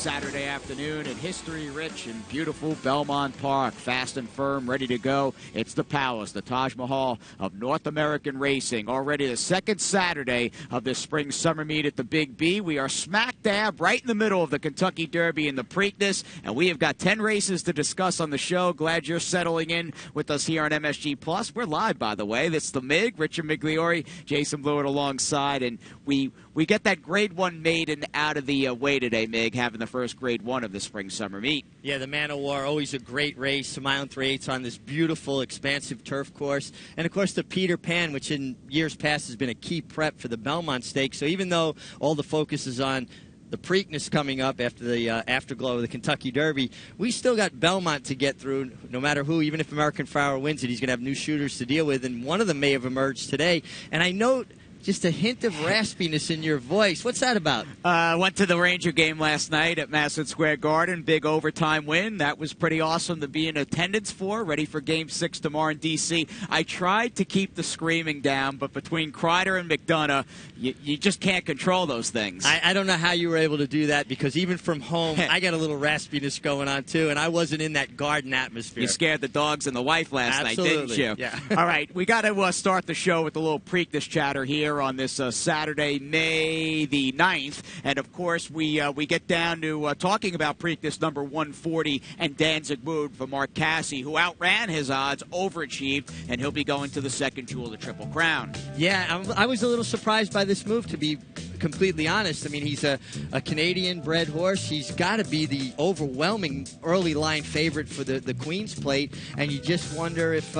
Saturday afternoon at history-rich and beautiful Belmont Park. Fast and firm, ready to go. It's the palace, the Taj Mahal of North American racing. Already the second Saturday of this spring summer meet at the Big B. We are smack dab right in the middle of the Kentucky Derby and the Preakness, and we have got 10 races to discuss on the show. Glad you're settling in with us here on MSG Plus. We're live, by the way. That's the Mig, Richard Migliore, Jason Blewitt alongside, and we get that Grade 1 maiden out of the way today, Mig, having the first Grade 1 of the spring summer meet. Yeah, the Man of War, always a great race, 1 mile and 3/8 on this beautiful, expansive turf course. And, of course, the Peter Pan, which in years past has been a key prep for the Belmont Stakes. So even though all the focus is on the Preakness coming up after the afterglow of the Kentucky Derby, we still got Belmont to get through no matter who. Even if American Flower wins it, he's going to have new shooters to deal with, and one of them may have emerged today. And I note just a hint of raspiness in your voice. What's that about? Went to the Ranger game last night at Madison Square Garden. Big overtime win. That was pretty awesome to be in attendance for. Ready for Game 6 tomorrow in D.C. I tried to keep the screaming down, but between Kreider and McDonough, you just can't control those things. I don't know how you were able to do that, because even from home, I got a little raspiness going on, too, and I wasn't in that garden atmosphere. You scared the dogs and the wife last night, didn't you? Yeah. All right, we got to start the show with a little Preakness chatter here on this Saturday, May the 9th. And, of course, we get down to talking about Preakness number 140 and Danzig Mood for Mark Casse, who outran his odds, overachieved, and he'll be going to the second jewel of the Triple Crown. Yeah, I was a little surprised by this move, to be completely honest. I mean, he's a Canadian-bred horse. He's got to be the overwhelming early line favorite for the Queen's Plate, and you just wonder if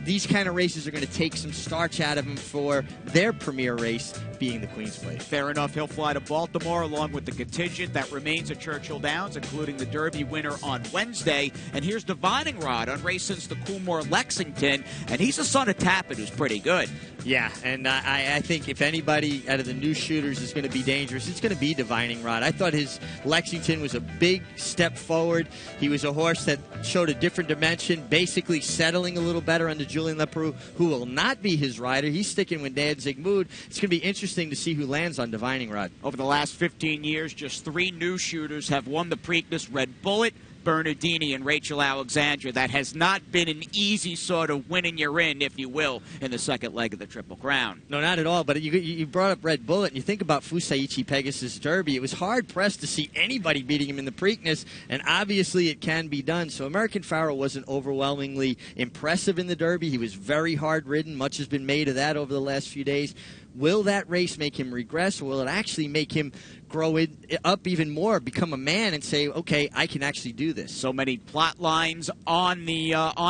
these kind of races are going to take some starch out of him for their premier race, being the Queen's Plate. Fair enough. He'll fly to Baltimore along with the contingent that remains at Churchill Downs, including the Derby winner on Wednesday. And here's Divining Rod, unraced since the Coolmore Lexington, and he's a son of Tappan, who's pretty good. Yeah, and I think if anybody out of the new shooters is going to be dangerous, it's going to be Divining Rod. I thought his Lexington was a big step forward. He was a horse that showed a different dimension, basically settling a little better under Julian Leparoux, who will not be his rider. He's sticking with Danzig Mood. It's going to be interesting to see who lands on Divining Rod. Over the last 15 years, just 3 new shooters have won the Preakness: Red Bullet, Bernardini, and Rachel Alexandra. That has not been an easy sort of winning you're in, if you will, in the second leg of the Triple Crown. No, not at all. But you brought up Red Bullet, and you think about Fusaichi Pegasus Derby. It was hard-pressed to see anybody beating him in the Preakness, and obviously it can be done. So American Pharaoh wasn't overwhelmingly impressive in the Derby. He was very hard-ridden. Much has been made of that over the last few days. Will that race make him regress, or will it actually make him grow it up even more, become a man, and say, okay, I can actually do this? So many plot lines on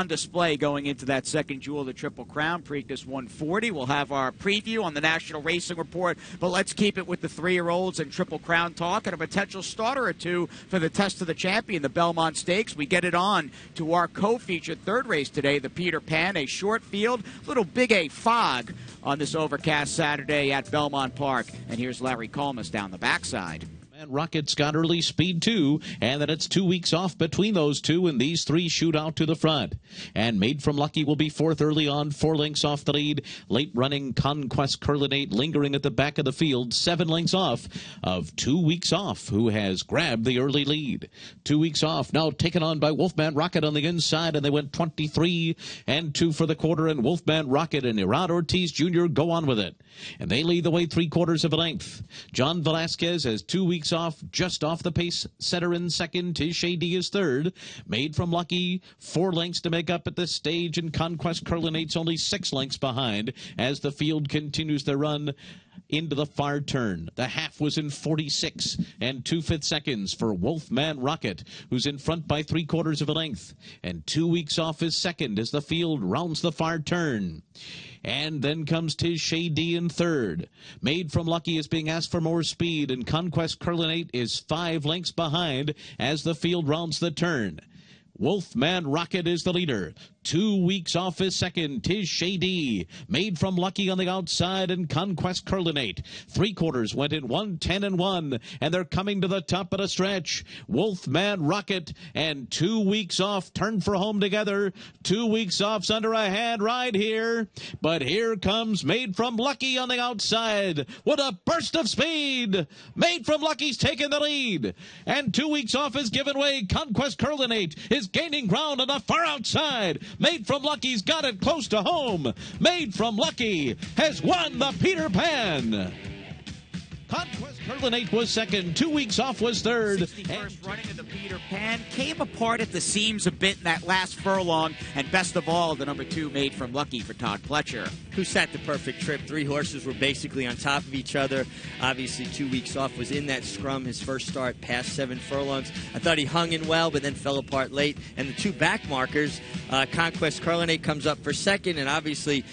display going into that second jewel of the Triple Crown, Preakness 140. We'll have our preview on the National Racing Report, but let's keep it with the 3-year-olds and Triple Crown talk, and a potential starter or two for the Test of the Champion, the Belmont Stakes. We get it on to our co-featured third race today, the Peter Pan, a short field, little Big A fog on this overcast Saturday at Belmont Park. And here's Larry Colmus down the backside. Rocket's got early speed, too, and then it's 2 weeks off between those two, and these 3 shoot out to the front. And Made from Lucky will be fourth early on, 4 lengths off the lead. Late running Conquest Curlinate lingering at the back of the field, 7 lengths off of 2 weeks off, who has grabbed the early lead. 2 weeks off, now taken on by Wolfman Rocket on the inside, and they went 23 and 2 for the quarter, and Wolfman Rocket and Irad Ortiz Jr. go on with it. And they lead the way 3/4 of a length. John Velasquez has 2 weeks off, just off the pace setter in second. Tiz Shady is third. Made from Lucky, 4 lengths to make up at this stage, and Conquest Curlinate's only 6 lengths behind as the field continues their run into the far turn. The half was in 46 and 2/5 seconds for Wolfman Rocket, who's in front by 3/4 of a length, and 2 weeks off is second as the field rounds the far turn. And then comes Tiz Shady in third. Made from Lucky is being asked for more speed, and Conquest Curlinate is 5 lengths behind as the field rounds the turn. Wolfman Rocket is the leader. 2 weeks off is second. Tis Shady. Made from Lucky on the outside, and Conquest Curlinate. 3/4 went in 1:10-1, and they're coming to the top of the stretch. Wolfman Rocket and 2 weeks off turn for home together. 2 weeks off's under a hand ride here, but here comes Made from Lucky on the outside with a burst of speed. Made from Lucky's taking the lead, and 2 weeks off is given way. Conquest Curlinate is gaining ground on the far outside. Made from Lucky's got it close to home. Made from Lucky has won the Peter Pan. Conquest Curlinate was second. 2 weeks off was third. 61st running of the Peter Pan came apart at the seams a bit in that last furlong. And best of all, the number 2 Made from Lucky for Todd Pletcher. Who sat the perfect trip. 3 horses were basically on top of each other. Obviously, 2 weeks off was in that scrum. His first start past 7 furlongs. I thought he hung in well, but then fell apart late. And the 2 back markers, Conquest Curlinate comes up for second, and obviously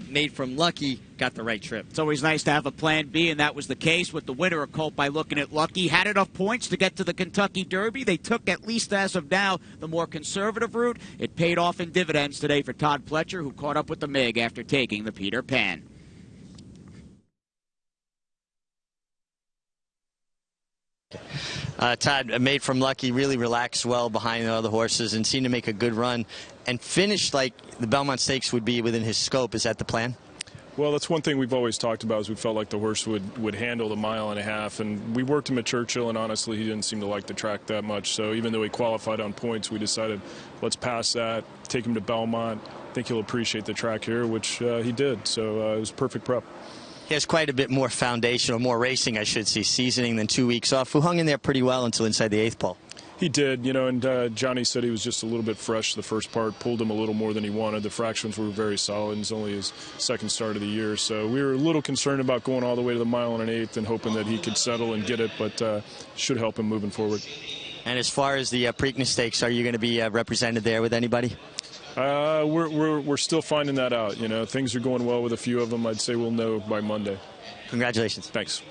Made from Lucky got the right trip. It's always nice to have a plan B, and that was the case with the winner of Colt by Looking at Lucky. Had enough points to get to the Kentucky Derby. They took, at least as of now, the more conservative route. It paid off in dividends today for Todd Pletcher, who caught up with the Mig after taking the Peter Pan. Todd, Made from Lucky, really relaxed well behind the other horses and seemed to make a good run and finished like the Belmont Stakes would be within his scope. Is that the plan? Well, that's one thing we've always talked about, is we felt like the horse would handle the 1.5 miles, and we worked him at Churchill, and honestly, he didn't seem to like the track that much. So even though he qualified on points, we decided let's pass that, take him to Belmont. I think he'll appreciate the track here, which he did. So it was perfect prep. He has quite a bit more foundation, or more racing, I should say, seasoning than 2 weeks off, who hung in there pretty well until inside the 8th pole. He did, you know, and Johnny said he was just a little bit fresh the first part, pulled him a little more than he wanted. The fractions were very solid. It's only his second start of the year, so we were a little concerned about going all the way to the 1 1/8 and hoping that he could settle and get it, but should help him moving forward. And as far as the Preakness Stakes, are you going to be represented there with anybody? We're still finding that out. You know, things are going well with a few of them. I'd say we'll know by Monday. Congratulations. Thanks.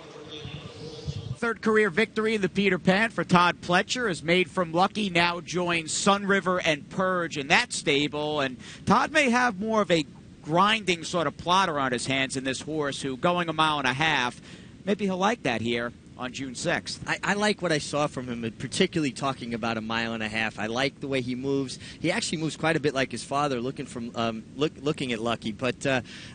Third career victory in the Peter Pan for Todd Pletcher, as Made from Lucky now joins Sun River and Purge in that stable. And Todd may have more of a grinding sort of plotter on his hands in this horse, who going 1.5 miles, maybe he'll like that here on June 6th. I like what I saw from him, particularly talking about 1.5 miles. I like the way he moves. He actually moves quite a bit like his father, looking at Lucky. But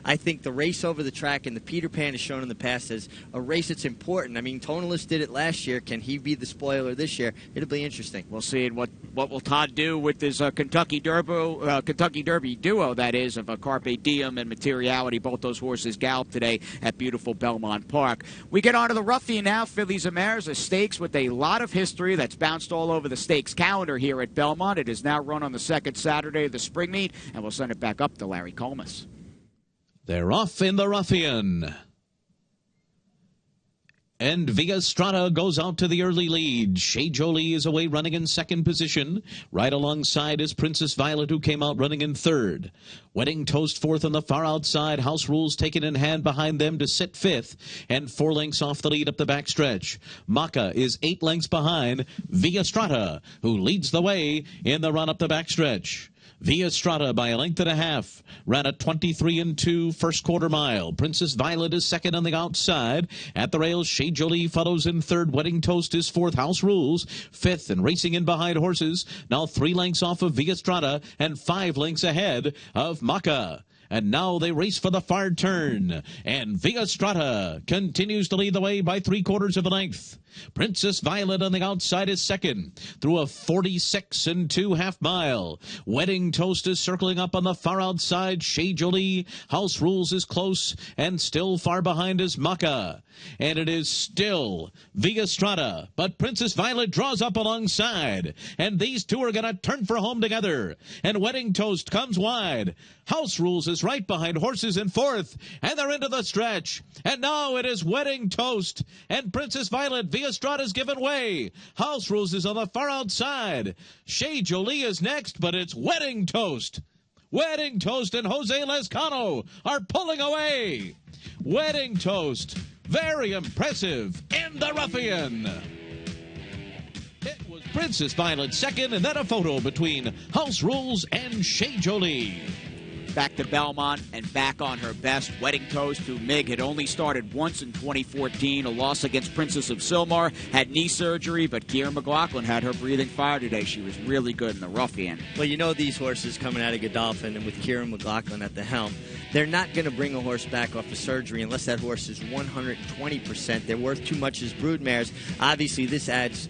I think the race over the track and the Peter Pan has shown in the past as a race that's important. I mean, Tonalist did it last year. Can he be the spoiler this year? It'll be interesting. We'll see. And what will Todd do with his Kentucky Derby duo, that is, of Carpe Diem and Materiality. Both those horses galloped today at beautiful Belmont Park. We get on to the Ruffian now. Fillies and Mares, a stakes with a lot of history that's bounced all over the stakes calendar here at Belmont. It is now run on the second Saturday of the spring meet, and we'll send it back up to Larry Colmus. They're off in the Ruffian. And Via Strata goes out to the early lead. Shea Jolie is away running in second position. Right alongside is Princess Violet, who came out running in third. Wedding Toast fourth on the far outside. House Rules taken in hand behind them to sit fifth. And 4 lengths off the lead up the backstretch. Marq is 8 lengths behind Via Strata, who leads the way in the run up the backstretch. Via Strata by 1.5 lengths ran a 23-2 first quarter mile. Princess Violet is second on the outside. At the rails, Shea Jolie follows in third. Wedding Toast is fourth. House Rules fifth, and racing in behind horses. Now 3 lengths off of Via Strata and 5 lengths ahead of Marq. And now they race for the far turn. And Via Strata continues to lead the way by 3/4 length. Princess Violet on the outside is second through a 46 2/2 mile. Wedding Toast is circling up on the far outside. Shea Jolie, House Rules is close, and still far behind is Marq. And it is still Via Strata, but Princess Violet draws up alongside. And these two are going to turn for home together. And Wedding Toast comes wide. House Rules is right behind horses in fourth, and they're into the stretch. And now it is Wedding Toast and Princess Violet. Via Strata's given way. House Rules is on the far outside. Shea Jolie is next, but it's Wedding Toast. Wedding Toast and Jose Lescano are pulling away. Wedding Toast, very impressive in the Ruffian. It was Princess Violet second, and then a photo between House Rules and Shea Jolie. Back to Belmont and back on her best. Wedding toast to Mig had only started once in 2014. A loss against Princess of Sylmar. Had knee surgery, but Kieran McLaughlin had her breathing fire today. She was really good in the Ruffian. Well, you know these horses coming out of Godolphin and with Kieran McLaughlin at the helm, they're not going to bring a horse back off of surgery unless that horse is 120%. They're worth too much as broodmares. Obviously, this adds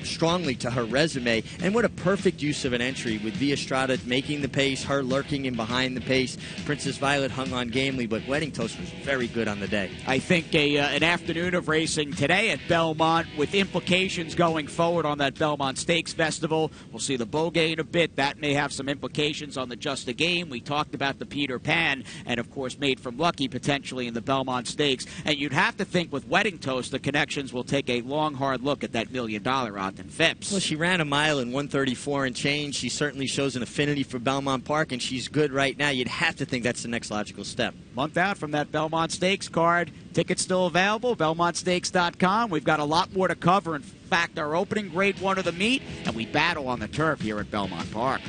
strongly to her resume. And what a perfect use of an entry with Via Strada making the pace, her lurking in behind the pace. Princess Violet hung on gamely, but Wedding Toast was very good on the day. I think an afternoon of racing today at Belmont with implications going forward on that Belmont Stakes Festival. We'll see the Beaugay in a bit. That may have some implications on the Just a Game. We talked about the Peter Pan and, of course, Made from Lucky potentially in the Belmont Stakes. And you'd have to think with Wedding Toast, the connections will take a long, hard look at that $1 million odds and Phipps. Well, she ran a mile in 1:34 and change. She certainly shows an affinity for Belmont Park, and she's good right now. You'd have to think that's the next logical step. Month out from that Belmont Stakes card. Tickets still available, BelmontStakes.com. We've got a lot more to cover. In fact, our opening grade 1 of the meet, and we battle on the turf here at Belmont Park.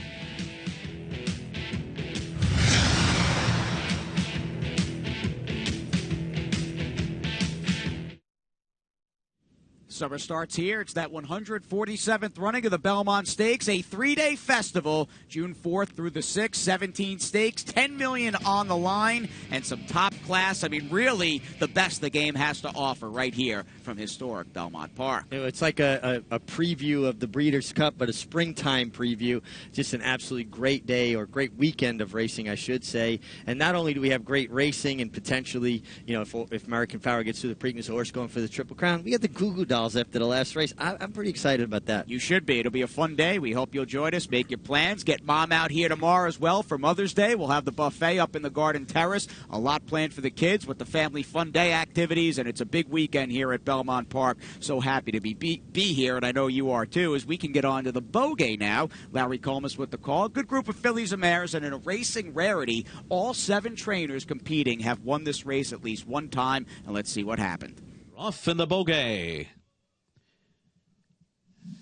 Summer starts here. It's that 147th running of the Belmont Stakes, a 3-day festival, June 4th through the 6th, 17 stakes, $10 million on the line, and some top class. I mean, really the best the game has to offer right here from historic Belmont Park. You know, it's like a preview of the Breeders' Cup, but a springtime preview. Just an absolutely great day, or great weekend of racing, I should say. And not only do we have great racing and potentially, you know, if American Power gets through the Preakness horse going for the Triple Crown, we got the Goo Goo Dolls after the last race. I'm pretty excited about that. You should be. It'll be a fun day. We hope you'll join us. Make your plans. Get Mom out here tomorrow as well for Mother's Day. We'll have the buffet up in the Garden Terrace. A lot planned for the kids with the family fun day activities, and it's a big weekend here at Belmont Park. So happy to be here, and I know you are too, as we can get on to the Beaugay now. Larry Colmus with the call. Good group of fillies and mares, and in a racing rarity, all 7 trainers competing have won this race at least one time, and let's see what happened. Off in the Beaugay.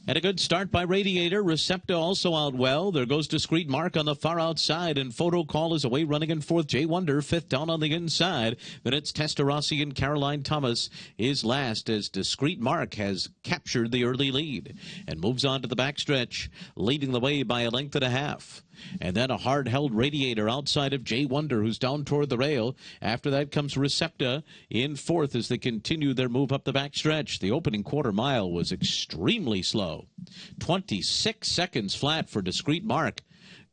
And a good start by Radiator. Recepta also out well. There goes Discreet Marq on the far outside, and Photo Call is away running in 4th. Jay Wonder 5th down on the inside. Then it's Testarossi and Caroline Thomas is last, as Discreet Marq has captured the early lead and moves on to the backstretch, leading the way by a length and a half. And then a hard-held Radiator outside of Jay Wonder, who's down toward the rail. After that comes Recepta in 4th as they continue their move up the backstretch. The opening quarter mile was extremely slow. 26 seconds flat for Discreet Marq.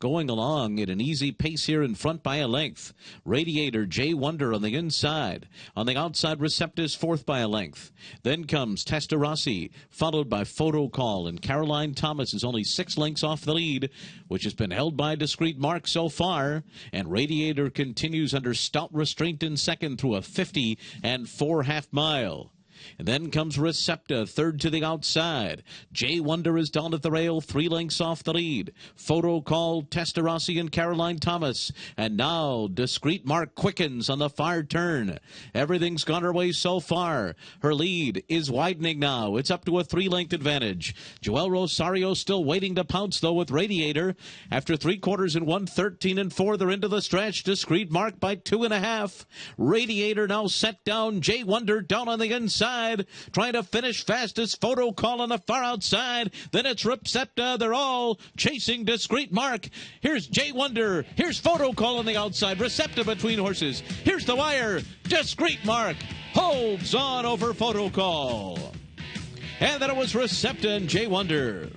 Going along at an easy pace here in front by a length. Radiator, Jay Wonder on the inside. On the outside, Recepta is 4th by a length. Then comes Testarossi, followed by Photo Call, and Caroline Thomas is only 6 lengths off the lead, which has been held by Discreet Marq so far. And Radiator continues under stout restraint in 2nd through a 50 and 4/2 mile. And then comes Recepta, 3rd to the outside. Jay Wonder is down at the rail, 3 lengths off the lead. Photo Call, Testarossi, and Caroline Thomas. And now Discreet Marq quickens on the far turn. Everything's gone her way so far. Her lead is widening now. It's up to a 3-length advantage. Joel Rosario still waiting to pounce, though, with Radiator. After 3 quarters in 1:13 and 4, they're into the stretch. Discreet Marq by 2.5. Radiator now set down. Jay Wonder down on the inside, trying to finish fast as Photo Call on the far outside. Then it's Recepta. They're all chasing Discreet Marq. Here's Jay Wonder. Here's Photo Call on the outside. Recepta between horses. Here's the wire. Discreet Marq holds on over Photo Call. And then it was Recepta and Jay Wonder.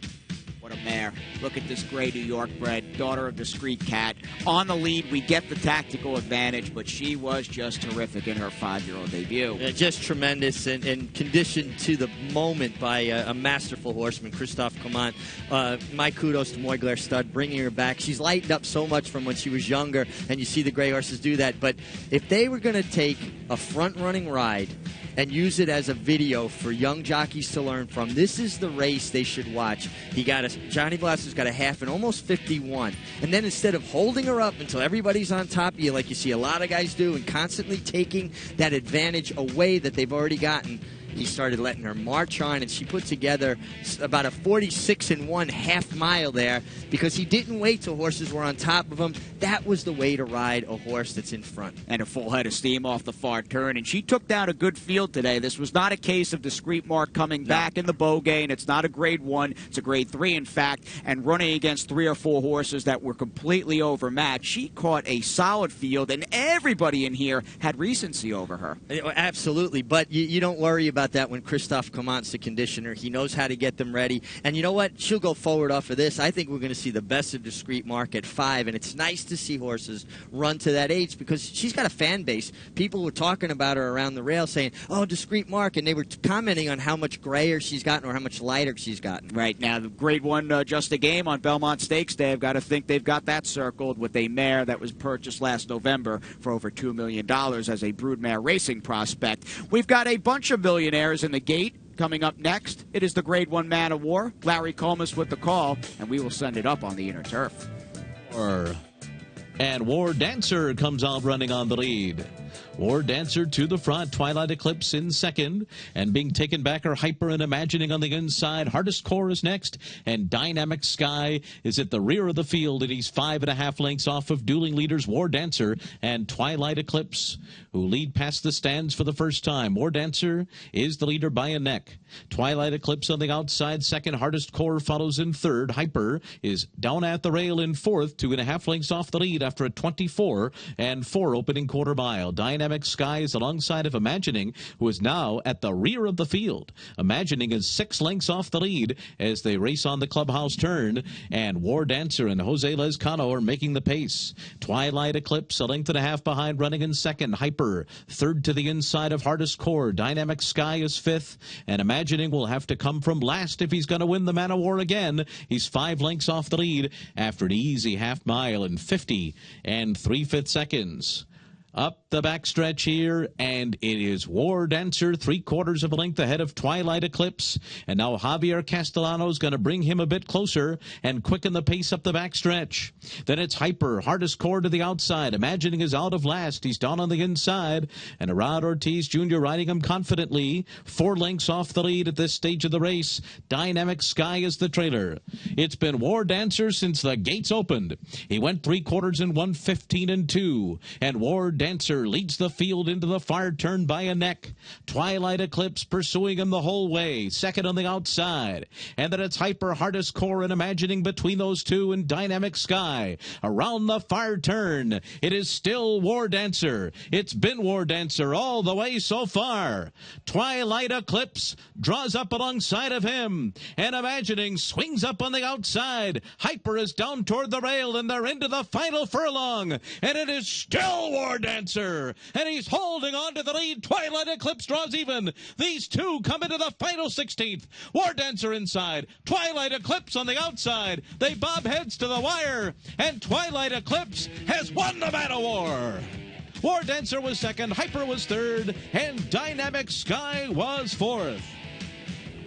What a mare. Look at this gray New York bred, daughter of Discreet Cat. On the lead, we get the tactical advantage, but she was just terrific in her 5-year-old debut. Just tremendous and conditioned to the moment by a masterful horseman, Christophe Clement. My kudos to Moigler Stud, bringing her back. She's lightened up so much from when she was younger, and you see the gray horses do that. But if they were going to take a front-running ride and use it as a video for young jockeys to learn from, this is the race they should watch. Johnny Blasser's got a half and almost 51. And then instead of holding her up until everybody's on top of you, like you see a lot of guys do, and constantly taking that advantage away that they've already gotten, he started letting her march on, and she put together about a 46-1 half mile there because he didn't wait till horses were on top of him. That was the way to ride a horse that's in front. And a full head of steam off the far turn, and she took down a good field today. This was not a case of Discreet Marq coming back in the Beaugay, and it's not a grade 1, it's a grade 3 in fact, and running against 3 or 4 horses that were completely overmatched. She caught a solid field, and everybody in here had recency over her. Absolutely, but you don't worry about that when Christophe Clement's the conditioner. He knows how to get them ready, and you know what? She'll go forward off of this. I think we're going to see the best of Discreet Marq at 5, and it's nice to see horses run to that age because she's got a fan base. People were talking about her around the rail saying, oh, Discreet Marq, and they were commenting on how much grayer she's gotten or how much lighter she's gotten. Right now, the grade 1 just a game on Belmont Stakes Day. I've got to think they've got that circled with a mare that was purchased last November for over $2 million as a broodmare racing prospect. We've got a bunch of millionaires in the gate. Coming up next, it is the Grade 1 Man of War. Larry Comas with the call, and we will send it up on the inner turf. And War Dancer comes out running on the lead. War Dancer to the front, Twilight Eclipse in second, and being taken back are Hyper and Imagining on the inside. Hardest Core is next, and Dynamic Sky is at the rear of the field, and he's 5.5 lengths off of dueling leaders War Dancer and Twilight Eclipse, who lead past the stands for the first time. War Dancer is the leader by a neck. Twilight Eclipse on the outside second. Hardest Core follows in third. Hyper is down at the rail in fourth, 2.5 lengths off the lead after a 24-4 opening quarter mile. Dynamic Sky is alongside of Imagining, who is now at the rear of the field. Imagining is 6 lengths off the lead as they race on the clubhouse turn, and War Dancer and Jose Lezcano are making the pace. Twilight Eclipse a length and a half behind, running in second. Hyper third to the inside of Hardest Core. Dynamic Sky is fifth, and Imagining will have to come from last if he's going to win the Man of War again. He's 5 lengths off the lead after an easy half mile in 50 3/5 seconds. Up the backstretch here, and it is War Dancer 3/4 of a length ahead of Twilight Eclipse. And now Javier Castellano's going to bring him a bit closer and quicken the pace up the backstretch. Then it's Hyper, Hardest Core to the outside. Imagining is out of last. He's down on the inside. And Arad Ortiz Jr. riding him confidently. 4 lengths off the lead at this stage of the race. Dynamic Sky is the trailer. It's been War Dancer since the gates opened. He went 3/4 in 1:15-2. And War Dancer leads the field into the far turn by a neck. Twilight Eclipse pursuing him the whole way, second on the outside. And then it's Hyper, Hardest Core, and Imagining between those two, and Dynamic Sky. Around the far turn, it is still War Dancer. It's been War Dancer all the way so far. Twilight Eclipse draws up alongside of him, and Imagining swings up on the outside. Hyper is down toward the rail, and they're into the final furlong, and it is still War Dancer, and he's holding on to the lead. Twilight Eclipse draws even. These two come into the final 16th. War Dancer inside, Twilight Eclipse on the outside. They bob heads to the wire, and Twilight Eclipse has won the Man of War. War Dancer was second, Hyper was third, and Dynamic Sky was fourth.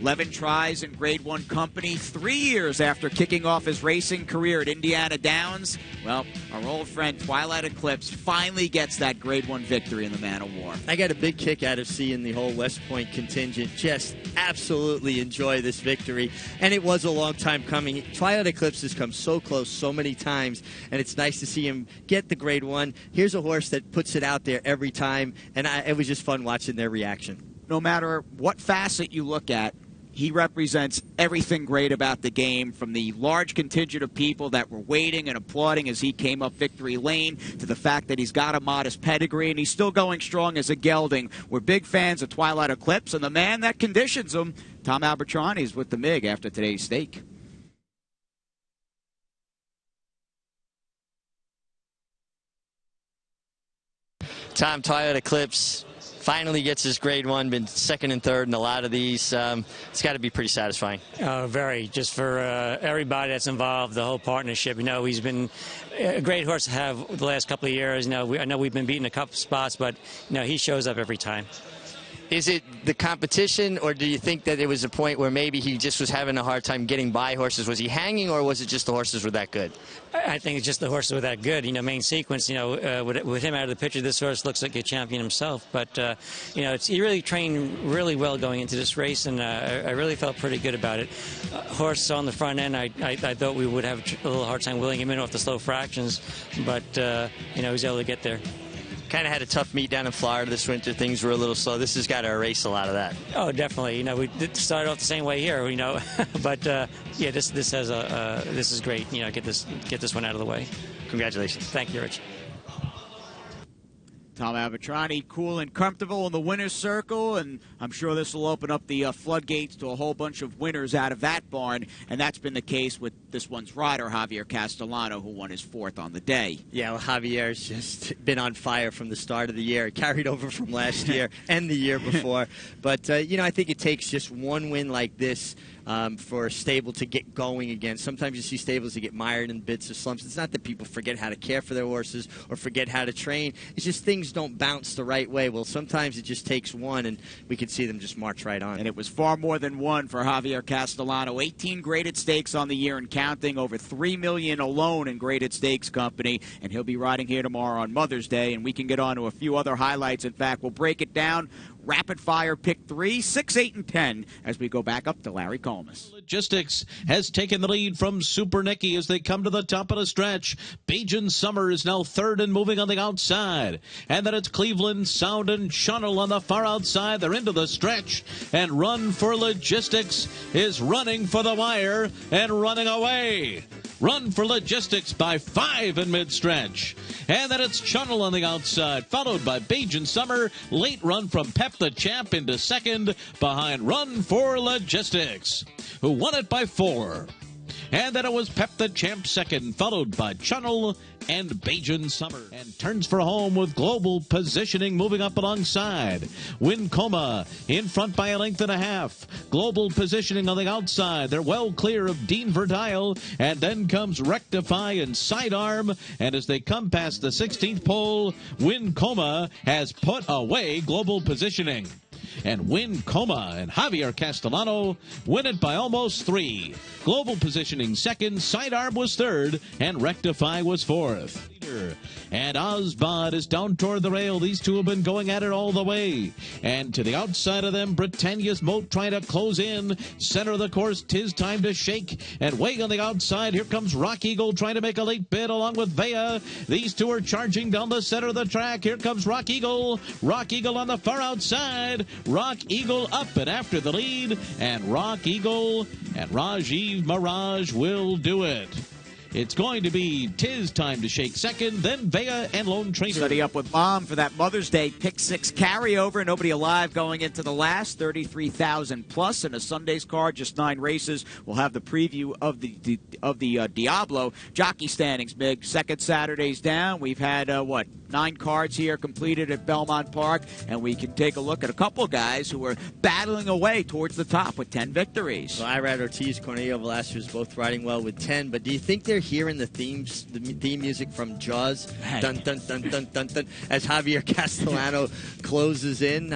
11 tries in Grade 1 company, 3 years after kicking off his racing career at Indiana Downs. Well, our old friend Twilight Eclipse finally gets that Grade 1 victory in the Man of War. I got a big kick out of seeing the whole West Point contingent just absolutely enjoy this victory, and it was a long time coming. Twilight Eclipse has come so close so many times, and it's nice to see him get the Grade 1. Here's a horse that puts it out there every time, and it was just fun watching their reaction. No matter what facet you look at, he represents everything great about the game, from the large contingent of people that were waiting and applauding as he came up victory lane, to the fact that he's got a modest pedigree and he's still going strong as a gelding. We're big fans of Twilight Eclipse, and the man that conditions him, Tom Albertrani, is with the MIG after today's stake. Tom, Twilight Eclipse finally gets his Grade 1, been second and third in a lot of these. It's got to be pretty satisfying. Very, just for everybody that's involved, the whole partnership. You know, he's been a great horse to have the last couple of years. You know, I know we've been beating a couple spots, but you know, he shows up every time. Is it the competition, or do you think that it was a point where maybe he just was having a hard time getting by horses? Was he hanging, or was it just the horses were that good? I think it's just the horses were that good. Main sequence, with him out of the picture, this horse looks like a champion himself. But, he really trained really well going into this race, and I really felt pretty good about it. Horse on the front end, I thought we would have a little hard time wheeling him in off the slow fractions, but, he was able to get there. Kind of had a tough meet down in Florida this winter. Things were a little slow. This has got to erase a lot of that. Oh, definitely. We did start off the same way here, but this is great. Get this one out of the way. Congratulations. Thank you, Rich. Tom Abertrani, cool and comfortable in the winner's circle, and I'm sure this will open up the floodgates to a whole bunch of winners out of that barn, and that's been the case with this one's rider, Javier Castellano, who won his 4th on the day. Yeah, well, Javier's just been on fire from the start of the year, carried over from last year and the year before. But, I think it takes just one win like this for a stable to get going again. Sometimes you see stables that get mired in bits of slumps. It's not that people forget how to care for their horses or forget how to train. It's just things don't bounce the right way. Well, sometimes it just takes one, and we can see them just march right on. And it was far more than one for Javier Castellano. 18 graded stakes on the year and counting, over $3 million alone in graded stakes company, and he'll be riding here tomorrow on Mother's Day, and we can get on to a few other highlights. In fact, we'll break it down. Rapid fire pick 3, 6, 8, and 10 as we go back up to Larry Comas. Logistics has taken the lead from Super Nicky as they come to the top of the stretch. Bajan Summer is now 3rd and moving on the outside. And then it's Cleveland, Sound, and Channel on the far outside. They're into the stretch. And Run for Logistics is running for the wire and running away. Run for Logistics by 5 in mid-stretch. And then it's Channel on the outside, followed by Bajan Summer. Late run from Pep the Champ into 2nd behind Run for Logistics, who won it by 4. And then it was Pep the Champ 2nd, followed by Channel and Bajan Summer. And turns for home with Global Positioning moving up alongside. Win Coma in front by a length and a half. Global Positioning on the outside. They're well clear of Dean Verdile. And then comes Rectify and Sidearm. And as they come past the 16th pole, Win Coma has put away Global Positioning. And Win Coma and Javier Castellano win it by almost 3. Global Positioning 2nd, Sidearm was 3rd, and Rectify was 4th. And Osbod is down toward the rail. These two have been going at it all the way. And to the outside of them, Britannia's Moat trying to close in. Center of the course, 'tis time to shake. And way on the outside, here comes Rock Eagle trying to make a late bid along with Vea. These two are charging down the center of the track. Here comes Rock Eagle. Rock Eagle on the far outside. Rock Eagle up and after the lead. And Rock Eagle and Rajiv Mirage will do it. It's going to be 'Tis Time to Shake 2nd, then Vea and Lone Trainer. Study up with Mom for that Mother's Day pick 6 carryover. Nobody alive going into the last, 33,000 plus, and a Sunday's card, just 9 races. We'll have the preview of the Diablo jockey standings. Big 2nd Saturday's down. We've had 9 cards here completed at Belmont Park, and we can take a look at a couple of guys who are battling away towards the top with 10 victories. Well, Irad Ortiz, Cornelio Velasquez, both riding well with 10, but do you think they're hearing the theme music from Jaws? Dun, dun, dun, dun, dun, dun, as Javier Castellano closes in.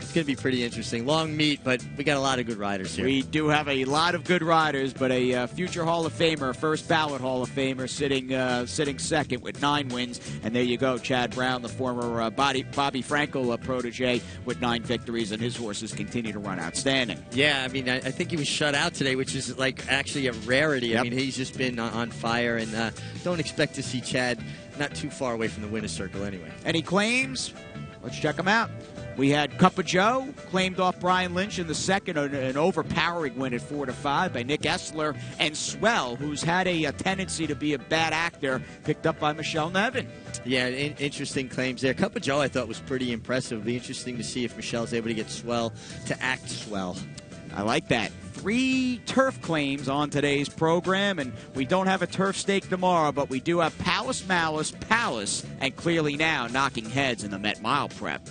It's going to be pretty interesting. Long meet, but we got a lot of good riders here. We do have a lot of good riders, but a future Hall of Famer, first ballot Hall of Famer, sitting 2nd with 9 wins. And there you go, Chad Brown, the former Bobby Frankel protege, with 9 victories, and his horses continue to run outstanding. Yeah, I mean, I think he was shut out today, which is like actually a rarity. Yep. I mean, he's just been on fire, and don't expect to see Chad not too far away from the winner's circle anyway. Any claims? Let's check them out. We had Cup of Joe, claimed off Brian Lynch in the 2nd, an overpowering win at 4-5 by Nick Essler, and Swell, who's had a tendency to be a bad actor, picked up by Michelle Nevin. Yeah, interesting claims there. Cup of Joe I thought was pretty impressive. It'll be interesting to see if Michelle's able to get Swell to act swell. I like that. 3 turf claims on today's program, and we don't have a turf stake tomorrow, but we do have Palace Malice, Palace, and Clearly Now knocking heads in the Met Mile prep.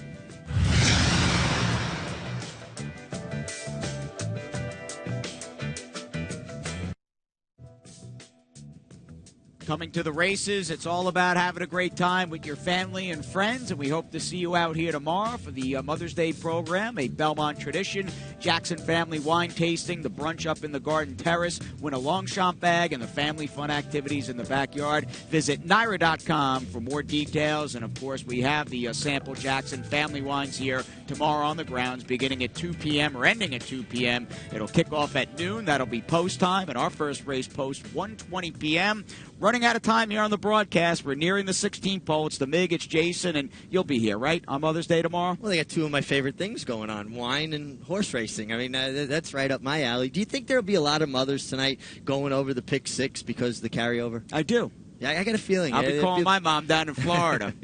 coming to the races. It's all about having a great time with your family and friends, and we hope to see you out here tomorrow for the Mother's Day program, a Belmont tradition, Jackson family wine tasting, the brunch up in the garden terrace, win a Longchamp bag, and the family fun activities in the backyard. Visit Naira.com for more details, and of course we have the Sample Jackson family wines here tomorrow on the grounds, beginning at 2 p.m. or ending at 2 p.m. It'll kick off at noon. That'll be post time, and our first race post 1:20 p.m. Running out of time here on the broadcast. We're nearing the 16th pole. It's the MIG, it's Jason, and you'll be here, right, on Mother's Day tomorrow? Well, they got two of my favorite things going on, wine and horse racing. I mean, that's right up my alley. Do you think there'll be a lot of mothers tonight going over the pick six because of the carryover? I do. Yeah, I got a feeling. I'll be calling my mom down in Florida.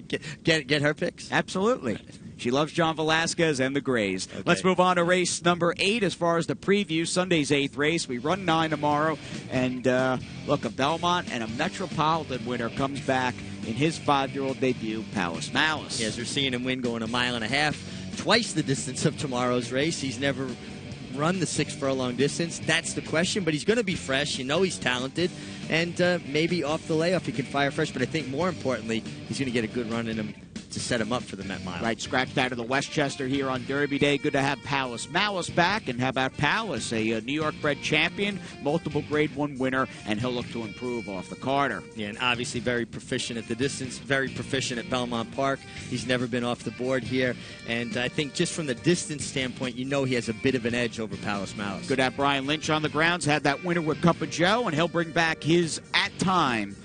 Get her picks? Absolutely. She loves John Velasquez and the Grays. Okay. Let's move on to race number 8 as far as the preview. Sunday's 8th race. We run 9 tomorrow. And, look, a Belmont and a Metropolitan winner comes back in his 5-year-old debut, Palace Malice. Yes, we're seeing him win going a mile and a half, twice the distance of tomorrow's race. He's never run the 6 furlong distance. That's the question, but he's going to be fresh. You know he's talented, and maybe off the layoff he can fire fresh, but I think more importantly, he's going to get a good run in him to set him up for the Met Mile. Right, scratched out of the Westchester here on Derby Day. Good to have Palace Malice back. And how about Palace, a New York-bred champion, multiple Grade 1 winner, and he'll look to improve off the Carter. Yeah, and obviously very proficient at the distance, very proficient at Belmont Park. He's never been off the board here. And I think just from the distance standpoint, you know he has a bit of an edge over Palace Malice. Good to have Brian Lynch on the grounds. Had that winner with Cup of Joe, and he'll bring back his, at times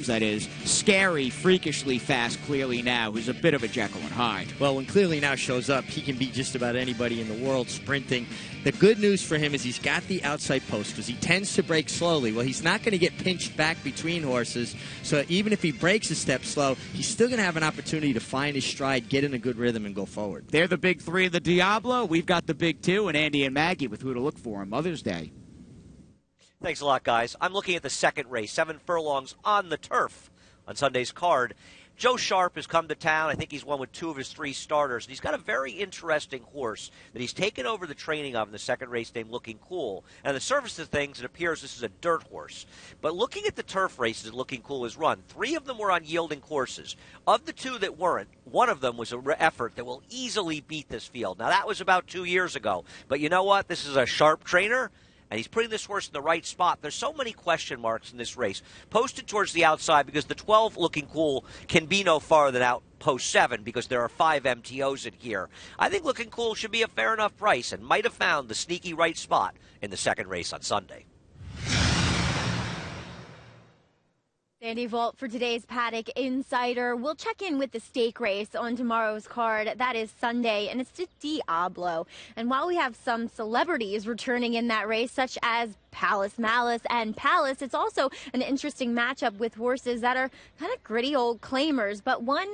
that is, scary, freakishly fast Clearly Now, who's a bit of a Jekyll and Hyde. Well, when Clearly Now shows up, he can beat just about anybody in the world sprinting. The good news for him is he's got the outside post because he tends to break slowly. Well, he's not going to get pinched back between horses, so even if he breaks a step slow, he's still going to have an opportunity to find his stride, get in a good rhythm, and go forward. They're the big 3 of the Diablo. We've got the big 2, and Andy and Maggie with who to look for on Mother's Day. Thanks a lot, guys. I'm looking at the second race, 7 furlongs on the turf on Sunday's card. Joe Sharp has come to town. I think he's won with 2 of his 3 starters. And he's got a very interesting horse that he's taken over the training of in the second race named Looking Cool. And the surface of things, it appears this is a dirt horse. But looking at the turf races that Looking Cool has run, 3 of them were on yielding courses. Of the 2 that weren't, one of them was an effort that will easily beat this field. Now, that was about 2 years ago. But you know what? This is a Sharp trainer. And he's putting this horse in the right spot. There's so many question marks in this race. Posted towards the outside because the 12 Looking Cool can be no farther than out post 7 because there are 5 MTOs in here. I think Looking Cool should be a fair enough price and might have found the sneaky right spot in the second race on Sunday. Sandy Vault for today's Paddock Insider. We'll check in with the stake race on tomorrow's card. That is Sunday, and it's the Diablo. And while we have some celebrities returning in that race, such as Palace Malice and Palace, it's also an interesting matchup with horses that are kind of gritty old claimers. But one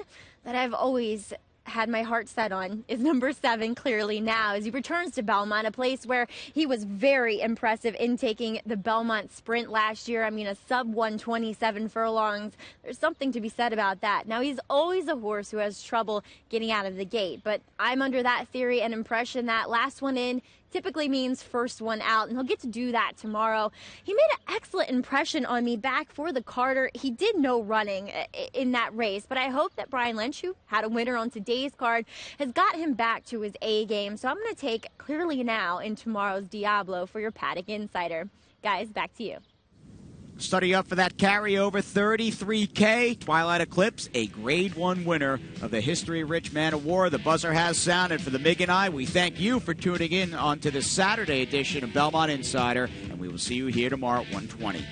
that I've always had my heart set on is number 7, Clearly Now, as he returns to Belmont, a place where he was very impressive in taking the Belmont Sprint last year. I mean, a sub 127 furlongs. There's something to be said about that. Now, he's always a horse who has trouble getting out of the gate, but I'm under that theory and impression that last one in typically means first one out, and he'll get to do that tomorrow. He made an excellent impression on me back for the Carter. He did no running in that race, but I hope that Brian Lynch, who had a winner on today's card, has got him back to his A game. So I'm going to take Clearly Now in tomorrow's Diablo for your Paddock Insider. Guys, back to you. Study up for that carryover 33K. Twilight Eclipse, a Grade 1 winner of the History Rich Man of War. The buzzer has sounded for the MIG and I. We thank you for tuning in on to the Saturday edition of Belmont Insider, and we will see you here tomorrow at 1:20.